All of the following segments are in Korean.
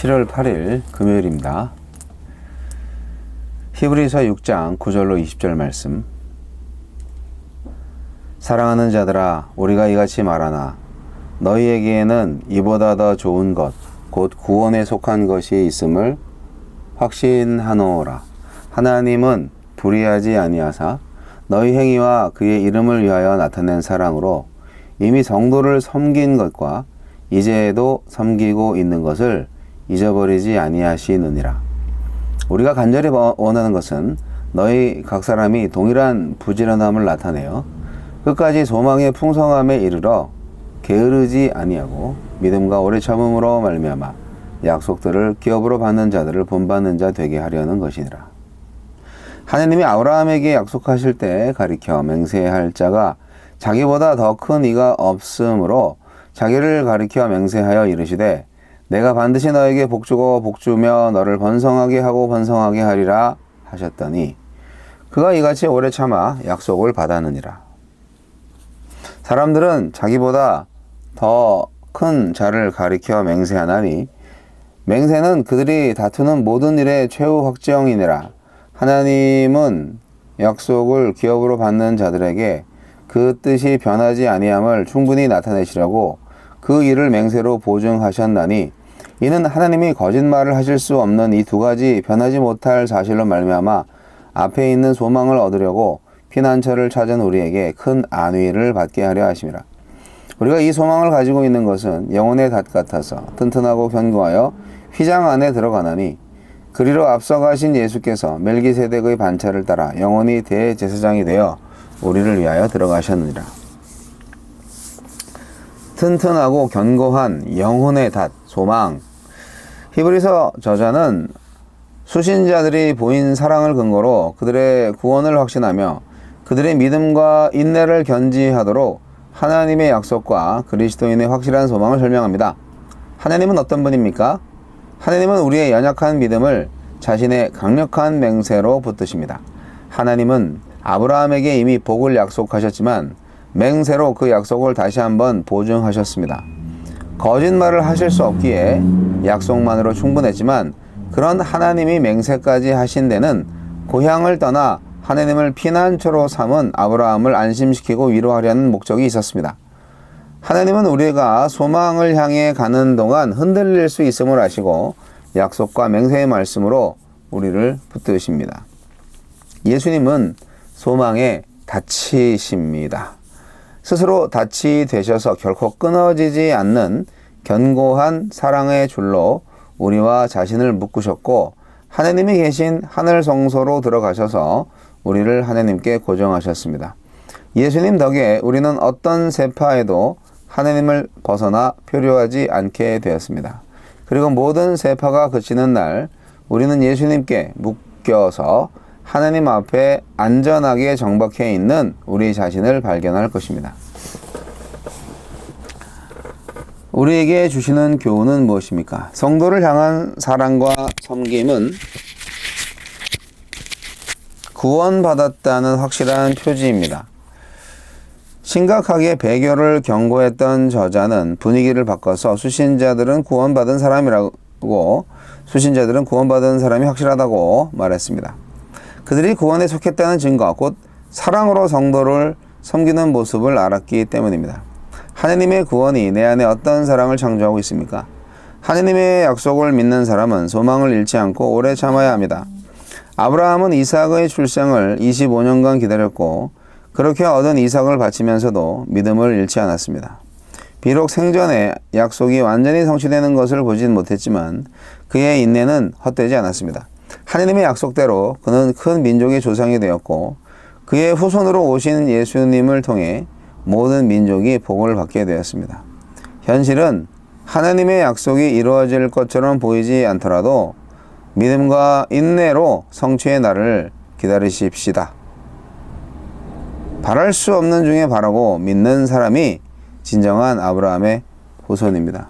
7월 8일 금요일입니다. 히브리서 6장 9절로 20절 말씀. 사랑하는 자들아, 우리가 이같이 말하나 너희에게는 이보다 더 좋은 것, 곧 구원에 속한 것이 있음을 확신하노라. 하나님은 불의하지 아니하사 너희 행위와 그의 이름을 위하여 나타낸 사랑으로 이미 성도를 섬긴 것과 이제도 섬기고 있는 것을 잊어버리지 아니하시느니라. 우리가 간절히 원하는 것은 너희 각 사람이 동일한 부지런함을 나타내어 끝까지 소망의 풍성함에 이르러 게으르지 아니하고 믿음과 오래 참음으로 말미암아 약속들을 기업으로 받는 자들을 본받는 자 되게 하려는 것이니라. 하나님이 아브라함에게 약속하실 때 가리켜 맹세할 자가 자기보다 더 큰 이가 없으므로 자기를 가리켜 맹세하여 이르시되 내가 반드시 너에게 복주고 복주며 너를 번성하게 하고 번성하게 하리라 하셨더니 그가 이같이 오래 참아 약속을 받았느니라. 사람들은 자기보다 더 큰 자를 가리켜 맹세하나니 맹세는 그들이 다투는 모든 일의 최후 확정이니라. 하나님은 약속을 기업으로 받는 자들에게 그 뜻이 변하지 아니함을 충분히 나타내시려고 그 일을 맹세로 보증하셨나니 이는 하나님이 거짓말을 하실 수 없는 이 두 가지 변하지 못할 사실로 말미암아 앞에 있는 소망을 얻으려고 피난처를 찾은 우리에게 큰 안위를 받게 하려 하심이라. 우리가 이 소망을 가지고 있는 것은 영혼의 닷 같아서 튼튼하고 견고하여 휘장 안에 들어가나니 그리로 앞서가신 예수께서 멜기세덱의 반차를 따라 영원히 대제사장이 되어 우리를 위하여 들어가셨느니라. 튼튼하고 견고한 영혼의 닷, 소망. 히브리서 저자는 수신자들이 보인 사랑을 근거로 그들의 구원을 확신하며 그들의 믿음과 인내를 견지하도록 하나님의 약속과 그리스도인의 확실한 소망을 설명합니다. 하나님은 어떤 분입니까? 하나님은 우리의 연약한 믿음을 자신의 강력한 맹세로 붙드십니다. 하나님은 아브라함에게 이미 복을 약속하셨지만 맹세로 그 약속을 다시 한번 보증하셨습니다. 거짓말을 하실 수 없기에 약속만으로 충분했지만 그런 하나님이 맹세까지 하신 데는 고향을 떠나 하나님을 피난처로 삼은 아브라함을 안심시키고 위로하려는 목적이 있었습니다. 하나님은 우리가 소망을 향해 가는 동안 흔들릴 수 있음을 아시고 약속과 맹세의 말씀으로 우리를 붙드십니다. 예수님은 소망의 닻이십니다. 스스로 닻이 되셔서 결코 끊어지지 않는 견고한 사랑의 줄로 우리와 자신을 묶으셨고 하나님이 계신 하늘 성소로 들어가셔서 우리를 하나님께 고정하셨습니다. 예수님 덕에 우리는 어떤 세파에도 하나님을 벗어나 표류하지 않게 되었습니다. 그리고 모든 세파가 그치는 날 우리는 예수님께 묶여서 하나님 앞에 안전하게 정박해 있는 우리 자신을 발견할 것입니다. 우리에게 주시는 교훈은 무엇입니까? 성도를 향한 사랑과 섬김은 구원받았다는 확실한 표지입니다. 심각하게 배교를 경고했던 저자는 분위기를 바꿔서 수신자들은 구원받은 사람이라고 수신자들은 구원받은 사람이 확실하다고 말했습니다. 그들이 구원에 속했다는 증거, 곧 사랑으로 성도를 섬기는 모습을 알았기 때문입니다. 하나님의 구원이 내 안에 어떤 사랑을 창조하고 있습니까? 하나님의 약속을 믿는 사람은 소망을 잃지 않고 오래 참아야 합니다. 아브라함은 이삭의 출생을 25년간 기다렸고 그렇게 얻은 이삭을 바치면서도 믿음을 잃지 않았습니다. 비록 생전에 약속이 완전히 성취되는 것을 보진 못했지만 그의 인내는 헛되지 않았습니다. 하나님의 약속대로 그는 큰 민족의 조상이 되었고 그의 후손으로 오신 예수님을 통해 모든 민족이 복을 받게 되었습니다. 현실은 하나님의 약속이 이루어질 것처럼 보이지 않더라도 믿음과 인내로 성취의 날을 기다리십시다. 바랄 수 없는 중에 바라고 믿는 사람이 진정한 아브라함의 후손입니다.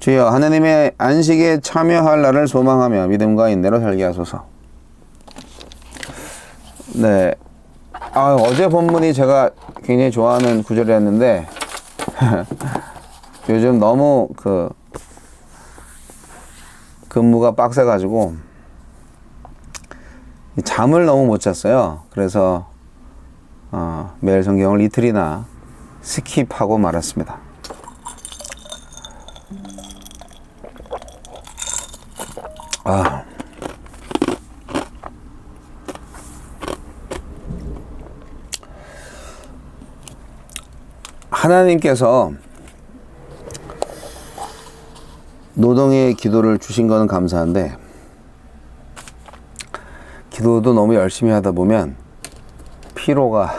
주여, 하나님의 안식에 참여할 날을 소망하며 믿음과 인내로 살게 하소서. 네, 어제 본문이 제가 굉장히 좋아하는 구절이었는데 요즘 너무 근무가 빡세가지고 잠을 너무 못 잤어요. 그래서 매일 성경을 이틀이나 스킵하고 말았습니다. 하나님께서 노동의 기도를 주신 거는 감사한데, 기도도 너무 열심히 하다 보면 피로가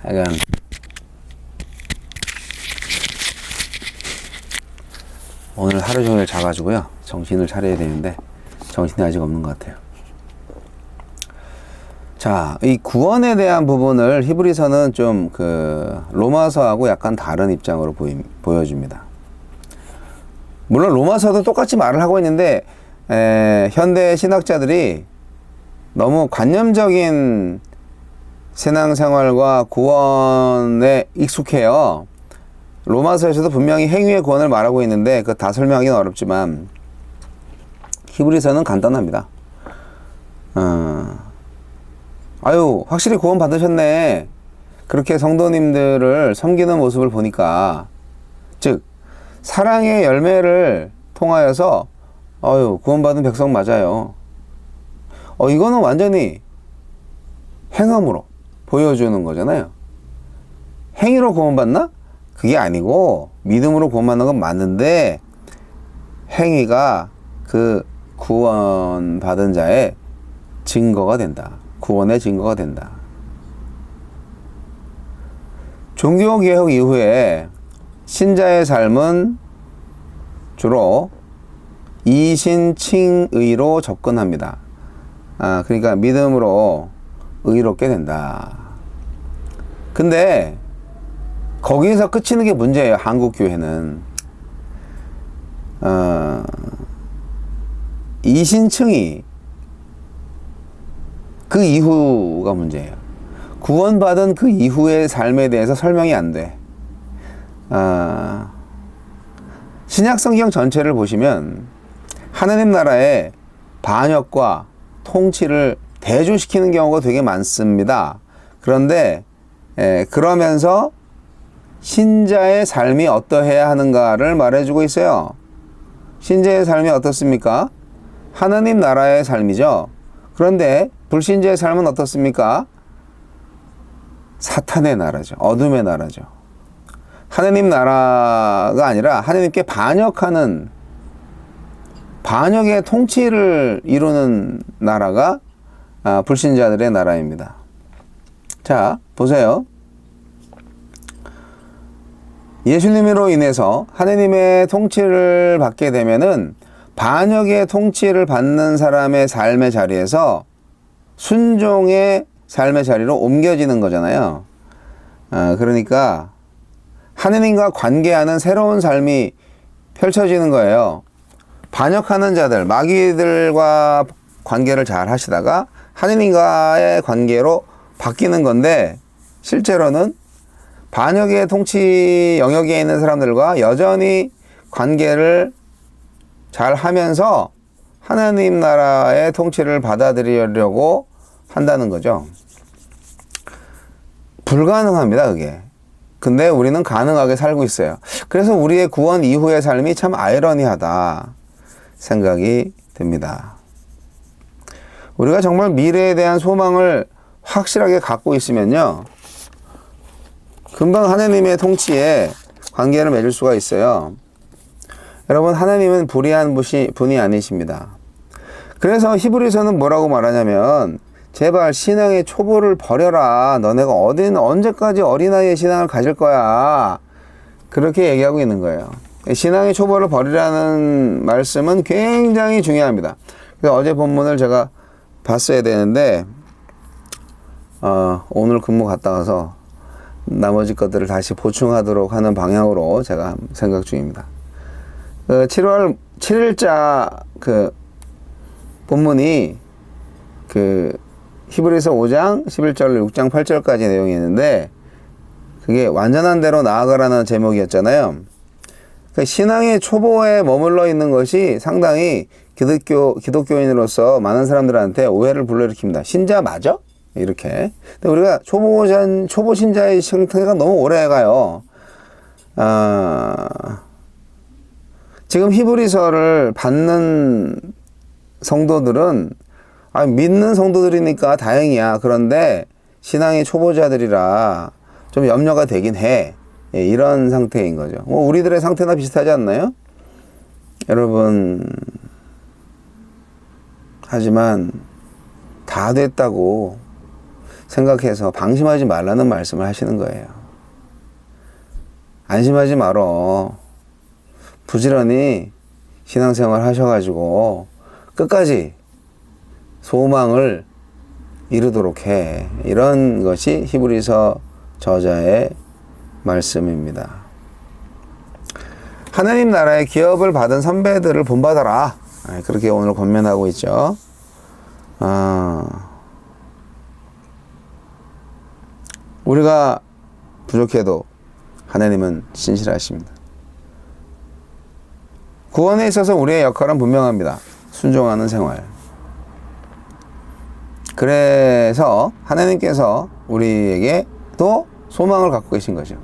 약간 오늘 하루 종일 자가지고요, 정신을 차려야 되는데 정신이 아직 없는 것 같아요. 자, 이 구원에 대한 부분을 히브리서는 좀 로마서하고 약간 다른 입장으로 보여줍니다. 물론 로마서도 똑같이 말을 하고 있는데 현대 신학자들이 너무 관념적인 신앙생활과 구원에 익숙해요. 로마서에서도 분명히 행위의 구원을 말하고 있는데 그거 다 설명하기는 어렵지만 히브리서는 간단합니다. 확실히 구원 받으셨네. 그렇게 성도님들을 섬기는 모습을 보니까, 즉 사랑의 열매를 통하여서 구원받은 백성 맞아요. 이거는 완전히 행함으로 보여주는 거잖아요. 행위로 구원받나? 그게 아니고 믿음으로 구원받는 건 맞는데 행위가 그 구원받은 자의 증거가 된다. 구원의 증거가 된다. 종교개혁 이후에 신자의 삶은 주로 이신칭의로 접근합니다. 그러니까 믿음으로 의롭게 된다. 근데 거기서 그치는 게 문제예요. 한국 교회는 이신칭의 그 이후가 문제예요. 구원받은 그 이후의 삶에 대해서 설명이 안 돼. 신약성경 전체를 보시면 하나님 나라의 반역과 통치를 대조시키는 경우가 되게 많습니다. 그런데 그러면서 신자의 삶이 어떠해야 하는가를 말해주고 있어요. 신자의 삶이 어떻습니까? 하나님 나라의 삶이죠. 그런데 불신자의 삶은 어떻습니까? 사탄의 나라죠. 어둠의 나라죠. 하나님 나라가 아니라 하나님께 반역하는, 반역의 통치를 이루는 나라가 불신자들의 나라입니다. 자, 보세요. 예수님으로 인해서 하나님의 통치를 받게 되면은 반역의 통치를 받는 사람의 삶의 자리에서 순종의 삶의 자리로 옮겨지는 거잖아요. 그러니까 하느님과 관계하는 새로운 삶이 펼쳐지는 거예요. 반역하는 자들, 마귀들과 관계를 잘 하시다가 하느님과의 관계로 바뀌는 건데, 실제로는 반역의 통치 영역에 있는 사람들과 여전히 관계를 잘 하면서 하나님 나라의 통치를 받아들이려고 한다는 거죠. 불가능합니다, 그게. 근데 우리는 가능하게 살고 있어요. 그래서 우리의 구원 이후의 삶이 참 아이러니하다 생각이 듭니다. 우리가 정말 미래에 대한 소망을 확실하게 갖고 있으면요, 금방 하나님의 통치에 관계를 맺을 수가 있어요. 여러분, 하나님은 불의한 분이 아니십니다. 그래서 히브리서는 뭐라고 말하냐면, 제발 신앙의 초보를 버려라. 너네가 언제까지 어린아이의 신앙을 가질 거야. 그렇게 얘기하고 있는 거예요. 신앙의 초보를 버리라는 말씀은 굉장히 중요합니다. 그래서 어제 본문을 제가 봤어야 되는데 오늘 근무 갔다 와서 나머지 것들을 다시 보충하도록 하는 방향으로 제가 생각 중입니다. 7월 7일자 본문이 히브리서 5장 11절 6장 8절까지 내용이 있는데, 그게 완전한 대로 나아가라는 제목이었잖아요. 그러니까 신앙의 초보에 머물러 있는 것이 상당히 기독교인으로서 많은 사람들한테 오해를 불러일으킵니다. 신자 맞아? 이렇게. 근데 우리가 초보 신자의 형태가 너무 오래 가요. 지금 히브리서를 받는 성도들은 믿는 성도들이니까 다행이야. 그런데 신앙의 초보자들이라 좀 염려가 되긴 해. 예, 이런 상태인 거죠. 뭐 우리들의 상태나 비슷하지 않나요? 여러분, 하지만 다 됐다고 생각해서 방심하지 말라는 말씀을 하시는 거예요. 안심하지 말어. 부지런히 신앙생활 하셔가지고 끝까지 소망을 이루도록 해. 이런 것이 히브리서 저자의 말씀입니다. 하나님 나라의 기업을 받은 선배들을 본받아라. 그렇게 오늘 권면하고 있죠. 우리가 부족해도 하나님은 신실하십니다. 구원에 있어서 우리의 역할은 분명합니다. 순종하는 생활. 그래서 하나님께서 우리에게 또 소망을 갖고 계신 거죠.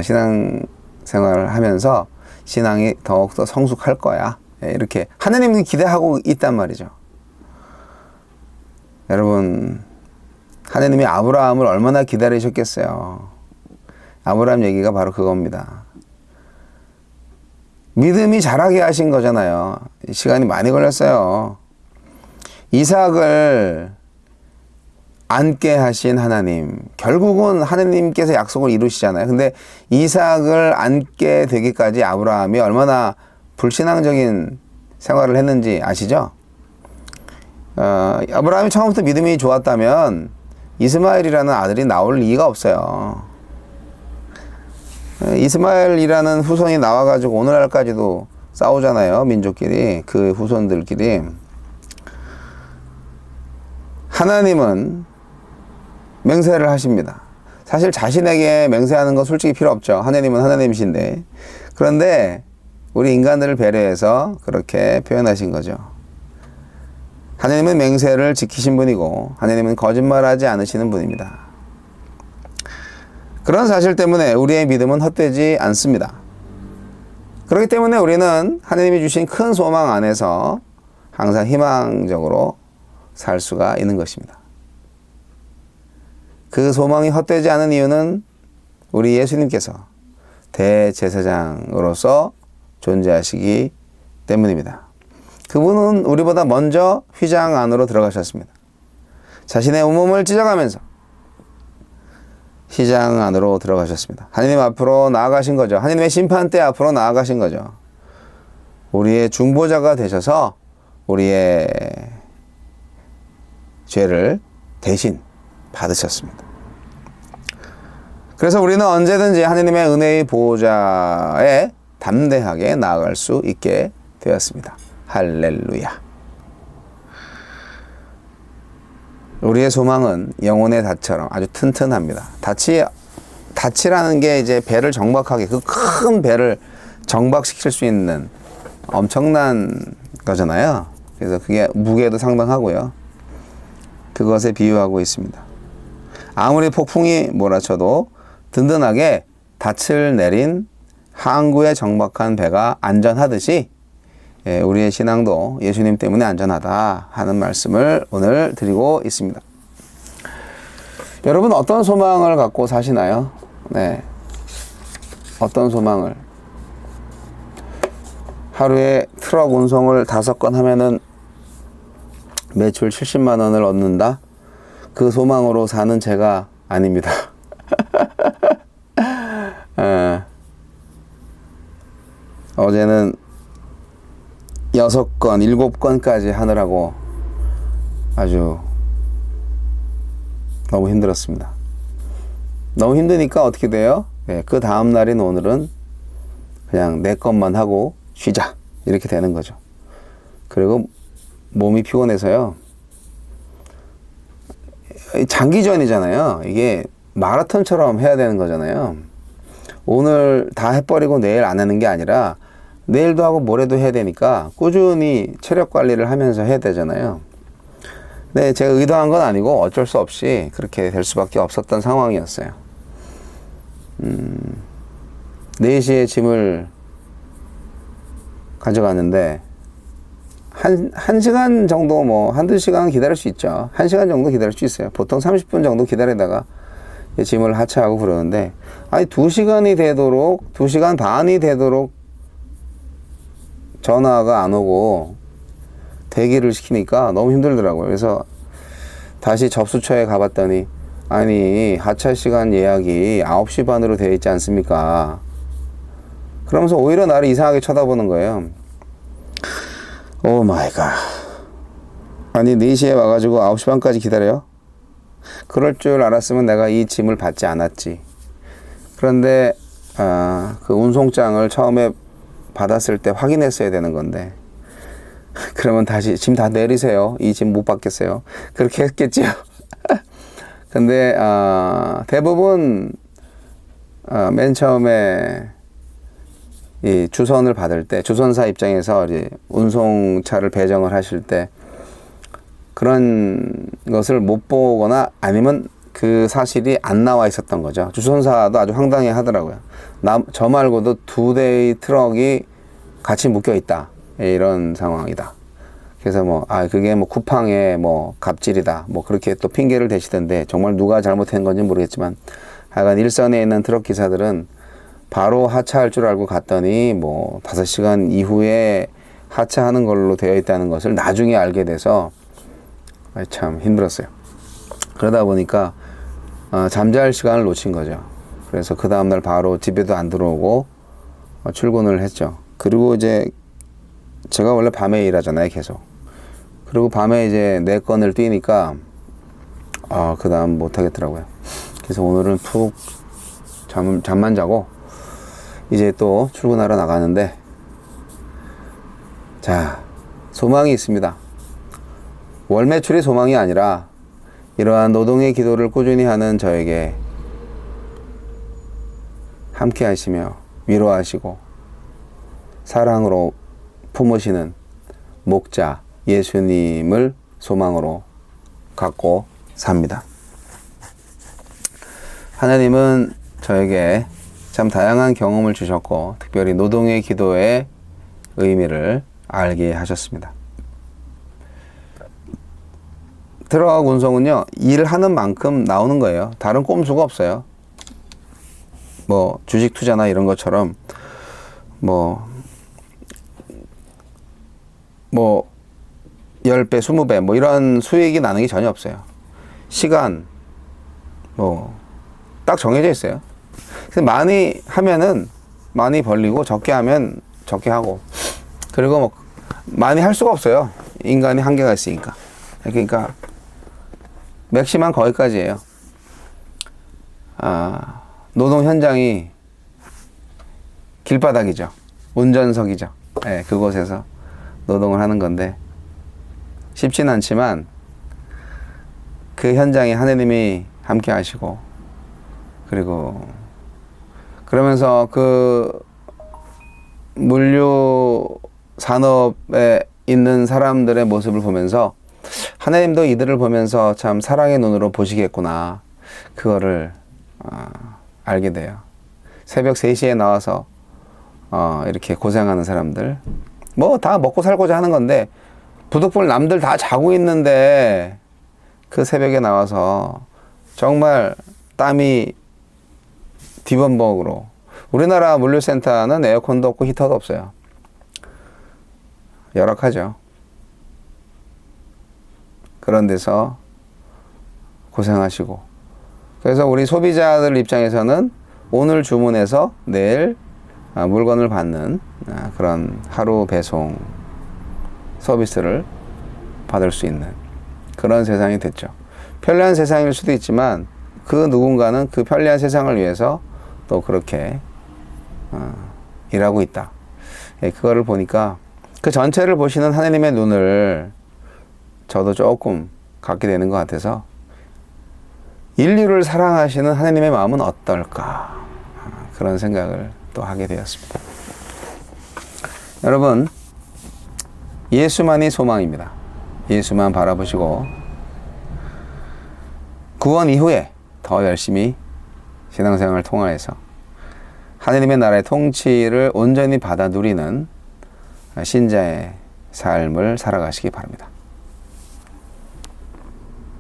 신앙생활을 하면서 신앙이 더욱더 성숙할 거야. 이렇게 하나님이 기대하고 있단 말이죠. 여러분, 하나님이 아브라함을 얼마나 기다리셨겠어요. 아브라함 얘기가 바로 그겁니다. 믿음이 자라게 하신 거잖아요. 시간이 많이 걸렸어요. 이삭을 안게 하신 하나님. 결국은 하나님께서 약속을 이루시잖아요. 근데 이삭을 안게 되기까지 아브라함이 얼마나 불신앙적인 생활을 했는지 아시죠? 아브라함이 처음부터 믿음이 좋았다면 이스마엘이라는 아들이 나올 이유가 없어요. 이스마엘이라는 후손이 나와가지고 오늘날까지도 싸우잖아요. 민족끼리, 그 후손들끼리. 하나님은 맹세를 하십니다. 사실 자신에게 맹세하는 건 솔직히 필요 없죠. 하나님은 하나님이신데. 그런데 우리 인간들을 배려해서 그렇게 표현하신 거죠. 하나님은 맹세를 지키신 분이고 하나님은 거짓말하지 않으시는 분입니다. 그런 사실 때문에 우리의 믿음은 헛되지 않습니다. 그렇기 때문에 우리는 하나님이 주신 큰 소망 안에서 항상 희망적으로 살 수가 있는 것입니다. 그 소망이 헛되지 않은 이유는 우리 예수님께서 대제사장으로서 존재하시기 때문입니다. 그분은 우리보다 먼저 휘장 안으로 들어가셨습니다. 자신의 온몸을 찢어가면서 휘장 안으로 들어가셨습니다. 하나님 앞으로 나아가신 거죠. 하나님의 심판대 앞으로 나아가신 거죠. 우리의 중보자가 되셔서 우리의 죄를 대신 받으셨습니다. 그래서 우리는 언제든지 하나님의 은혜의 보호자에 담대하게 나아갈 수 있게 되었습니다. 할렐루야. 우리의 소망은 영혼의 닷처럼 아주 튼튼합니다. 닷이라는 게 이제 배를 정박하게, 그 큰 배를 정박시킬 수 있는 엄청난 거잖아요. 그래서 그게 무게도 상당하고요. 그것에 비유하고 있습니다. 아무리 폭풍이 몰아쳐도 든든하게 닻을 내린 항구에 정박한 배가 안전하듯이 우리의 신앙도 예수님 때문에 안전하다 하는 말씀을 오늘 드리고 있습니다. 여러분 어떤 소망을 갖고 사시나요? 네, 어떤 소망을? 하루에 트럭 운송을 5건 하면은 매출 70만 원을 얻는다? 그 소망으로 사는 제가 아닙니다. 어제는 6건, 7건까지 하느라고 아주 너무 힘들었습니다. 너무 힘드니까 어떻게 돼요? 그 다음 날인 오늘은 그냥 4건만 하고 쉬자 이렇게 되는 거죠. 그리고 몸이 피곤해서요. 장기전이잖아요. 이게 마라톤처럼 해야 되는 거잖아요. 오늘 다 해버리고 내일 안 하는 게 아니라 내일도 하고 모레도 해야 되니까 꾸준히 체력 관리를 하면서 해야 되잖아요. 네, 제가 의도한 건 아니고 어쩔 수 없이 그렇게 될 수밖에 없었던 상황이었어요. 4시에 짐을 가져갔는데 한 시간 정도 뭐 한두 시간 기다릴 수 있죠. 1시간 정도 기다릴 수 있어요. 보통 30분 정도 기다리다가 짐을 하차하고 그러는데, 아니 2시간이 되도록 2시간 반이 되도록 전화가 안 오고 대기를 시키니까 너무 힘들더라고요. 그래서 다시 접수처에 가봤더니, 아니 하차 시간 예약이 9시 반으로 되어 있지 않습니까? 그러면서 오히려 나를 이상하게 쳐다보는 거예요. 오 마이 갓. 아니 4시에 와가지고 9시 반까지 기다려요? 그럴 줄 알았으면 내가 이 짐을 받지 않았지. 그런데 그 운송장을 처음에 받았을 때 확인했어야 되는 건데, 그러면 다시 짐 다 내리세요. 이 짐 못 받겠어요. 그렇게 했겠죠. 근데 대부분 맨 처음에 이 주선을 받을 때 주선사 입장에서 이제 운송차를 배정을 하실 때 그런 것을 못 보거나 아니면 그 사실이 안 나와 있었던 거죠. 주선사도 아주 황당해 하더라고요. 저 말고도 2대의 트럭이 같이 묶여 있다, 이런 상황이다. 그래서 그게 쿠팡의 갑질이다, 그렇게 또 핑계를 대시던데, 정말 누가 잘못한 건지 모르겠지만 하여간 일선에 있는 트럭 기사들은 바로 하차할 줄 알고 갔더니 5시간 이후에 하차하는 걸로 되어 있다는 것을 나중에 알게 돼서 참 힘들었어요. 그러다 보니까 잠잘 시간을 놓친 거죠. 그래서 그 다음날 바로 집에도 안 들어오고 출근을 했죠. 그리고 이제 제가 원래 밤에 일하잖아요, 계속. 그리고 밤에 이제 4건을 뛰니까 그 다음 못 하겠더라고요. 그래서 오늘은 푹 잠만 자고 이제 또 출근하러 나가는데, 자, 소망이 있습니다. 월 매출이 소망이 아니라 이러한 노동의 기도를 꾸준히 하는 저에게 함께 하시며 위로하시고 사랑으로 품으시는 목자 예수님을 소망으로 갖고 삽니다. 하나님은 저에게 참 다양한 경험을 주셨고, 특별히 노동의 기도의 의미를 알게 하셨습니다. 트럭 운송은요, 일하는 만큼 나오는 거예요. 다른 꼼수가 없어요. 주식 투자나 이런 것처럼 10배, 20배 이런 수익이 나는 게 전혀 없어요. 시간 딱 정해져 있어요. 그래서 많이 하면은 많이 벌리고 적게 하면 적게 하고, 그리고 많이 할 수가 없어요. 인간이 한계가 있으니까. 그러니까 맥시멈 거기까지예요. 노동 현장이 길바닥이죠. 운전석이죠. 네, 그곳에서 노동을 하는 건데 쉽진 않지만 그 현장에 하느님이 함께 하시고, 그리고 그러면서 그 물류 산업에 있는 사람들의 모습을 보면서 하나님도 이들을 보면서 참 사랑의 눈으로 보시겠구나, 그거를 알게 돼요. 새벽 3시에 나와서 이렇게 고생하는 사람들, 다 먹고 살고자 하는 건데 부득불 남들 다 자고 있는데 그 새벽에 나와서 정말 땀이 뒤범벅으로. 우리나라 물류센터는 에어컨도 없고 히터도 없어요. 열악하죠. 그런 데서 고생하시고, 그래서 우리 소비자들 입장에서는 오늘 주문해서 내일 물건을 받는 그런 하루 배송 서비스를 받을 수 있는 그런 세상이 됐죠. 편리한 세상일 수도 있지만 그 누군가는 그 편리한 세상을 위해서 또 그렇게 일하고 있다. 그거를 보니까 그 전체를 보시는 하나님의 눈을 저도 조금 갖게 되는 것 같아서, 인류를 사랑하시는 하나님의 마음은 어떨까, 그런 생각을 또 하게 되었습니다. 여러분, 예수만이 소망입니다. 예수만 바라보시고 구원 이후에 더 열심히 신앙생활을 통하여서 하느님의 나라의 통치를 온전히 받아 누리는 신자의 삶을 살아가시기 바랍니다.